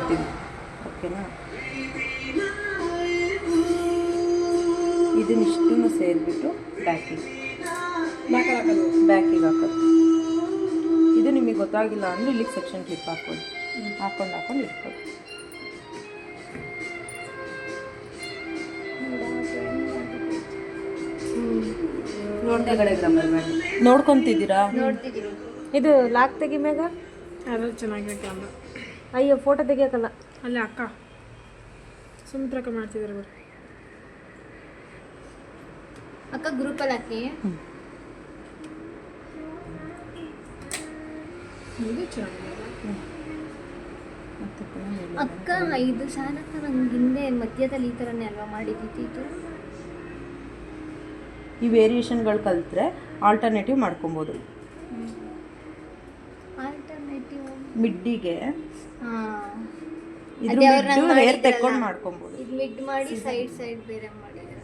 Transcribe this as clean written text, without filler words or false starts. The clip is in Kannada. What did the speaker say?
ಕೊಡ್ತೀವಿ. ಓಕೆನಾ? ಇದನ್ನಿಷ್ಟನ್ನು ಸೇರಿಬಿಟ್ಟು ಬ್ಯಾಕಿಗೆ ಹಾಕೋದು. ಇದು ನಿಮಗೆ ಗೊತ್ತಾಗಿಲ್ಲ ಅಂದರೆ ಇಲ್ಲಿಗೆ ಸೆಕ್ಷನ್ ಕ್ಲಿಪ್ ಹಾಕ್ಕೊಳ್ಳಿ. ಹಾಕೊಂಡು ಇಟ್ಕೊಳ್ಳಿ. ನೋಡ್ಕೊತಿದ್ದೀರಾ? ಇದು ಲಾಕ್ ತೆಗಿ ಮ್ಯಾಗ ಅದು ಚೆನ್ನಾಗಿದೆ ಕ್ಯಾಮ್ರಾ. ಅಯ್ಯೋ ಫೋಟೋ ತೆಗಿಯೋಕ್ಕಲ್ಲ. ಅಲ್ಲೇ ಅಕ್ಕ ಸುಮಿತ್ರಕ್ಕ ಮಾಡ್ತಿದ್ದಾರೆ ಬರ್ರಿ. ಅಕ್ಕ ಗ್ರೂಪಲ್ಲಿ ಹಾಕಿ. ಇದು ಚೆನ್ನಾಗಿದೆ ಅಕ್ಕ. ಇದು ಸಾಲಕ್ಕ ನಂಗೆ ಹಿಂದೆ ಮಧ್ಯದಲ್ಲಿ ಈ ಥರನೇ ಅಲ್ವಾ ಮಾಡಿದ್ದು. ಈ ವೇರಿಯೇಷನ್ಗಳು ಕಲಿತ್ರೆ ಆಲ್ಟರ್ನೇಟಿವ್ ಮಾಡ್ಕೊಬೋದು. ಆಲ್ಟರ್ನೇಟಿವ್ ಮಿಡ್ಡಿಗೆ ಇದ್ರ ಮಿಡ್ಡು ಹೇರ್ ತೆಕ್ಕೊಂಡು ಮಾಡ್ಕೊಬೋದು. ಇದು ಮಿಡ್ ಮಾಡಿ ಸೈಡ್ ಬೇರೆ ಮಾಡಿದ್ದಾರೆ.